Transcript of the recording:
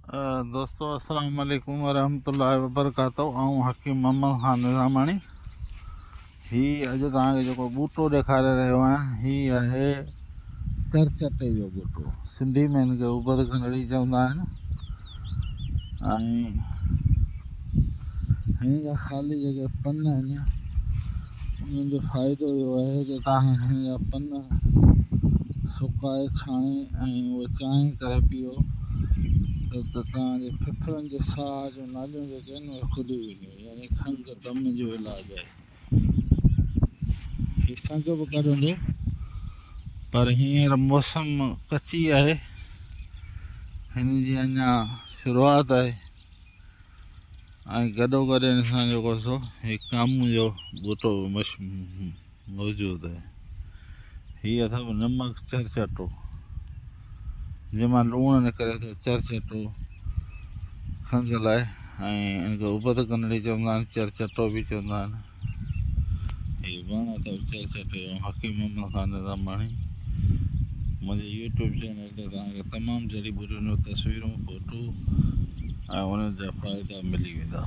दोस्तों अस्सलाम वालेकुम वरहमतुल्लाहि वबरकातुहू। आऊं हकीम मोहम्मद ख़ान निज़ामाणी। ही अॼु तव्हांखे जेको ॿूटो ॾेखारे रहियो आहियां, ही आहे चरचटे जो ॿूटो। सिंधी में हिन खे उबद खंडड़ी चवंदा आहिनि। ऐं हिन जा ख़ाली जेके पन आहिनि, उन्हनि जो फ़ाइदो इहो आहे त तव्हां हिन जा पन सुकाए छाणे ऐं उहे चांहि करे पीओ त तव्हांजे फेफड़नि जे साह जो नालियूं जेके आहिनि उहे खुली वेंदियूं, यानी खंघि दम जो इलाजु आहे। हीउ संग बि कढंदो, पर हींअर मौसम कची आहे, हिन जी अञा शुरूआति आहे। ऐं गॾोगॾु हिन सां जेको सो हिकु कामू जो ॿूटो मौजूदु आहे। हीअ अथव नमक चरचटो, जंहिंमां लूणु निकिरे थो, चरचटो खंघि लाइ। ऐं हिन खे उबद खंडड़ी चवंदा आहिनि, चरचटो बि चवंदा आहिनि। हीउ वण अथव चरचटे जो, हकीम मोहम्मद ख़ान निज़ामाणी। मुंहिंजे यूट्यूब चैनल ते तव्हांखे तमामु जड़ी बूटियुनि जूं तस्वीरूं, फ़ोटू ऐं उन्हनि जा फ़ाइदा मिली वेंदा।